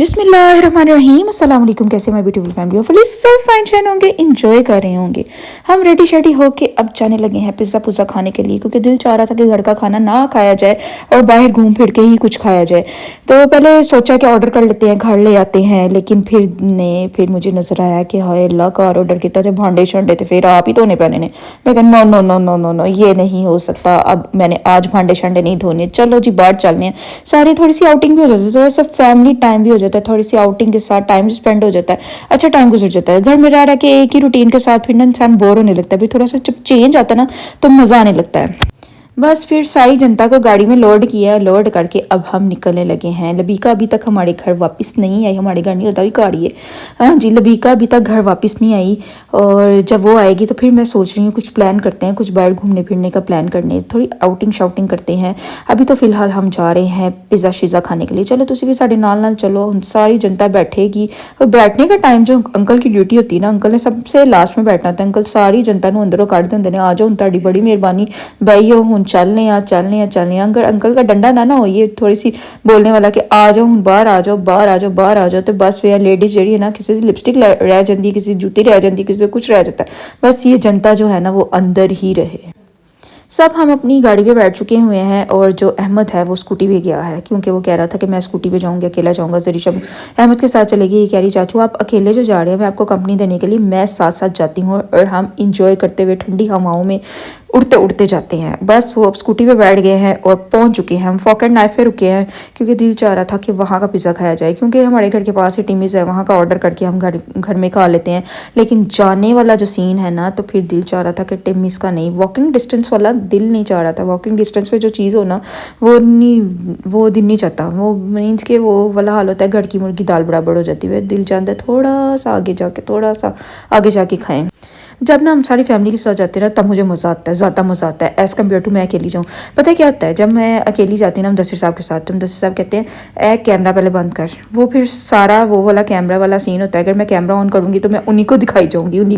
बिस्मिल्लाहिर्रहमानिर्रहीम अस्सलाम वालेकुम। कैसे मैं ब्यूटीफुल फैमिली होपफुली सब फाइन चैन होंगे, इंजॉय कर रहे होंगे। हम रेडी शेडी होके अब जाने लगे हैं पिज़्ज़ा पुज़्ज़ा खाने के लिए, क्योंकि दिल चाह रहा था कि घर का खाना ना खाया जाए और बाहर घूम फिर के ही कुछ खाया जाए। तो पहले सोचा कि ऑर्डर कर लेते हैं, घर ले आते हैं, लेकिन फिर मुझे नज़र आया कि हाय अल्लाह, कार ऑर्डर किया थे, भांडे छंडे थे, फिर आप ही धोने पैने ने। मैं कहा no no no no no no, ये नहीं हो सकता। अब मैंने आज भांडे छंडे नहीं धोने, चलो जी बाहर चलने हैं। सारी थोड़ी सी आउटिंग भी हो जाती है, थोड़ा सा फैमिली टाइम भी हो जाता है, थोड़ी सी आउटिंग के साथ टाइम स्पेंड हो जाता है, अच्छा टाइम गुजर जाता है। घर में रह के एक ही रूटीन के साथ फिर ना इंसान बोर होने लगता है, फिर थोड़ा सा जब चेंज आता है ना तो मज़ा आने लगता है। बस फिर सारी जनता को गाड़ी में लोड किया, लोड करके अब हम निकलने लगे हैं। लबीका अभी तक हमारे घर वापस नहीं आई, हमारे घर नहीं होता भी गाड़ी है। हाँ जी, लबीका अभी तक घर वापस नहीं आई, और जब वो आएगी तो फिर मैं सोच रही हूँ कुछ प्लान करते हैं, कुछ बाहर घूमने फिरने का प्लान करने, थोड़ी आउटिंग शाउटिंग करते हैं। अभी तो फ़िलहाल हम जा रहे हैं पिज़्ज़ा शिज़्ज़ा खाने के लिए। चलो तुसी भी साढ़े नाल चलो, हम सारी जनता बैठेगी। और बैठने का टाइम जो अंकल की ड्यूटी होती है ना, अंकल ने सबसे लास्ट में बैठना होता है। अंकल सारी जनता को अंदरों कढ़ देंगे, आ जाओ तुहाडी बड़ी मेहरबानी बहियो, हुण चलने अगर अंकल का डंडा ना हो, ये थोड़ी सी बोलने वाला कि आ जाओ हूँ बाहर आ जाओ, बाहर आ जाओ, बाहर आ जाओ। तो बस फिर लेडीज़ जी है ना, किसी की लिपस्टिक रह जाती है, किसी जूती रह जाती है, किसी कुछ रह जाता है। बस ये जनता जो है ना वो अंदर ही रहे। सब हम अपनी गाड़ी पे बैठ चुके हुए हैं, और जो अहमद है वो स्कूटी पे गया है, क्योंकि वो कह रहा था कि मैं स्कूटी पे जाऊँगी, अकेला जाऊँगा। जरीशा अहमद के साथ चलेगी। ये कह रही चाचू आप अकेले जो जा रहे हैं, मैं आपको कंपनी देने के लिए मैं साथ साथ जाती हूँ, और हम इंजॉय करते हुए ठंडी हवाओं में उड़ते उड़ते जाते हैं। बस वो अब स्कूटी पे बैठ गए हैं और पहुंच चुके हैं। हम फॉकेट नाइफ पे रुके हैं, क्योंकि दिल चाह रहा था कि वहाँ का पिज़्ज़ा खाया जाए, क्योंकि हमारे घर के पास ही टिमीज़ है, वहाँ का ऑर्डर करके हम घर में खा लेते हैं। लेकिन जाने वाला जो सीन है ना, तो फिर दिल चाह रहा था कि टिमीज़ का नहीं, वॉकिंग डिस्टेंस वाला दिल नहीं चाह रहा था। वॉकिंग डिस्टेंस पे जो चीज़ हो ना, वो दिल नहीं चाहता। वो मीन्स के वो वाला हाल होता है, घर की मुर्गी दाल बराबर हो जाती है। दिल चाहता है थोड़ा सा आगे जाके खाएँ। जब ना हम सारी फैमिली के साथ जाते हैं ना, तब मुझे मज़ा आता है, ज़्यादा मज़ा आता है एज़ कम्पेयर टू मैं अकेली जाऊँ। पता है क्या होता है, जब मैं अकेली जाती हूँ ना मुदस्सिर साहब के साथ, तो मुदस्सिर साहब कहते हैं ए कैमरा पहले बंद कर। वो फिर सारा वो वाला कैमरा वाला सीन होता है। अगर मैं कैमरा ऑन करूँगी तो मैं उन्हीं को दिखाई जाऊँगी,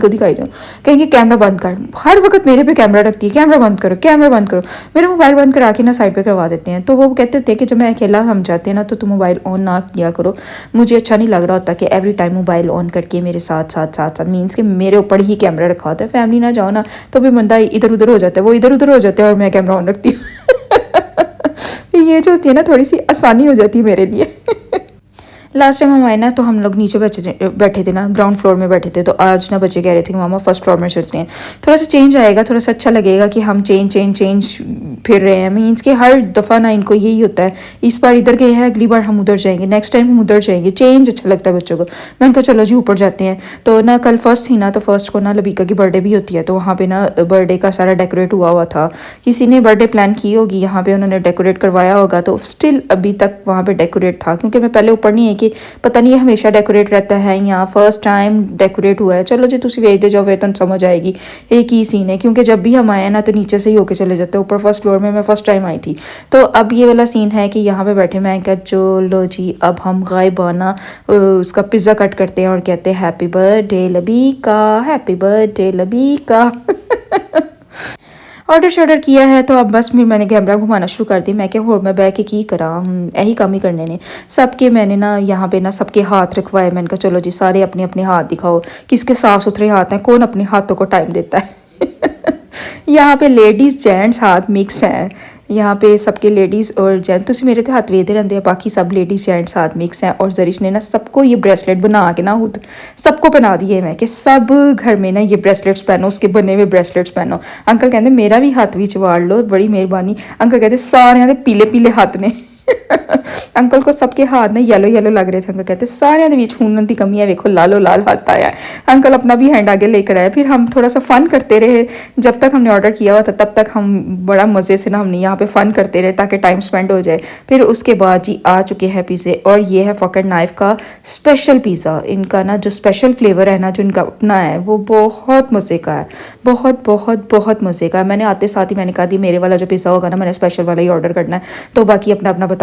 कहेंगे कैमरा बंद कर। हर वक्त मेरे पे कैमरा रखती है, कैमरा बंद करो, कैमरा बंद करो। मेरा मोबाइल बंद करा के ना साइड पर करवा देते हैं। तो वो कहते थे कि जब मैं अकेला हम जाते हैं ना, तो तुम मोबाइल ऑन ना किया करो। मुझे अच्छा नहीं लग रहा होता कि एवरी टाइम मोबाइल ऑन करके मेरे साथ मीन्स कि मेरे ऊपर ही कैमरा रखा होता है। फैमिली ना जाओ ना तो भी बंदा इधर उधर हो जाता है, वो इधर उधर हो जाता है और मैं कैमरा ऑन रखती हूँ। ये जो होती है ना, थोड़ी सी आसानी हो जाती है मेरे लिए। लास्ट टाइम हम आए ना, तो हम लोग नीचे बैठे थे ना, ग्राउंड फ्लोर में बैठे थे। तो आज ना बच्चे कह रहे थे कि मामा फर्स्ट फ्लोर में चलते हैं, थोड़ा सा चेंज आएगा, थोड़ा सा अच्छा लगेगा कि हम चेंज फिर रहे हैं। मीन्स कि हर दफ़ा ना इनको यही होता है, इस बार इधर गए हैं, अगली बार हम उधर जाएंगे, नेक्स्ट टाइम हम उधर जाएंगे। चेंज अच्छा लगता है बच्चों को। मैंने कहा चलो जी ऊपर जाते हैं। तो ना कल फर्स्ट थी ना, तो फर्स्ट को ना लबीका की बर्थडे भी होती है, तो वहाँ पे ना बर्थडे का सारा डेकोरेट हुआ था। किसी ने बर्थडे प्लान की होगी, यहाँ पे उन्होंने डेकोरेट करवाया होगा, तो स्टिल अभी तक वहाँ पे डेकोरेट था। क्योंकि मैं पहले ऊपर नहीं है कि पता नहीं हमेशा डेकोरेट रहता है, यहाँ फर्स्ट टाइम डेकोरेट हुआ है। चलो जी तुसी वेखते जाओ, फिर तो समझ आएगी एक ही सीन है। क्योंकि जब भी हम आए ना तो नीचे से ही होके चले जाते हैं, ऊपर फर्स्ट फ्लोर में मैं फर्स्ट टाइम आई थी। तो अब ये वाला सीन है कि यहाँ पे बैठे, मैं क्या चलो जी अब हम गायबाना उसका पिज़्ज़ा कट करते हैं और कहते हैं हैप्पी बर्थडे लबीका, हैप्पी बर्थडे लबीका। ऑर्डर किया है, तो अब बस फिर मैंने कैमरा घुमाना शुरू कर दी। मैं क्या होर मैं बैठ के की करा, यही काम ही करने ने सबके। मैंने ना यहाँ पे ना सबके हाथ रखवाए। मैंने कहा चलो जी सारे अपने अपने हाथ दिखाओ, किसके साफ सुथरे हाथ हैं, कौन अपने हाथों को टाइम देता है। यहाँ पे लेडीज़ जेंट्स हाथ मिक्स हैं। यहाँ पे सबके लेडीज़ और जेंट्स, तुसी मेरे हाथ वेदे रहते हैं, बाकी सब लेडीज़ जेंट्स हाथ मिक्स हैं। और जरिश ने ना सबको ये ब्रेसलेट बना के ना खुद सबको पहना दिए। मैं कि सब घर में ना ये ब्रेसलेट्स पहनो, उसके बने हुए ब्रेसलेट्स पहनो। अंकल कहते मेरा भी हाथ भी चवाड़ लो, बड़ी मेहरबानी। अंकल कहते सारे दे पीले पीले हाथ ने। अंकल को सबके हाथ ना येलो लग रहे थे। अंकल कहते सारे दे विच खून की कमी है, वेखो लालो लाल हाथ आया है। अंकल अपना भी हैंड आगे लेकर आए। फिर हम थोड़ा सा फ़न करते रहे। जब तक हमने ऑर्डर किया हुआ था तब तक हम बड़ा मज़े से ना हमने यहाँ पे फ़न करते रहे ताकि टाइम स्पेंड हो जाए। फिर उसके बाद जी आ चुके हैं पिज़्ज़े, और ये है फॉकेट नाइफ का स्पेशल पिज़्ज़ा। इनका ना जो स्पेशल फ्लेवर है ना, जो इनका अपना है, वो बहुत मज़े का है, बहुत मज़े का है। मैंने आते साथ ही मैंने कहा दी मेरे वाला जो पिज़्ज़ा होगा ना, मैंने स्पेशल वाला ही ऑर्डर करना है। तो बाकी अपना अपना बता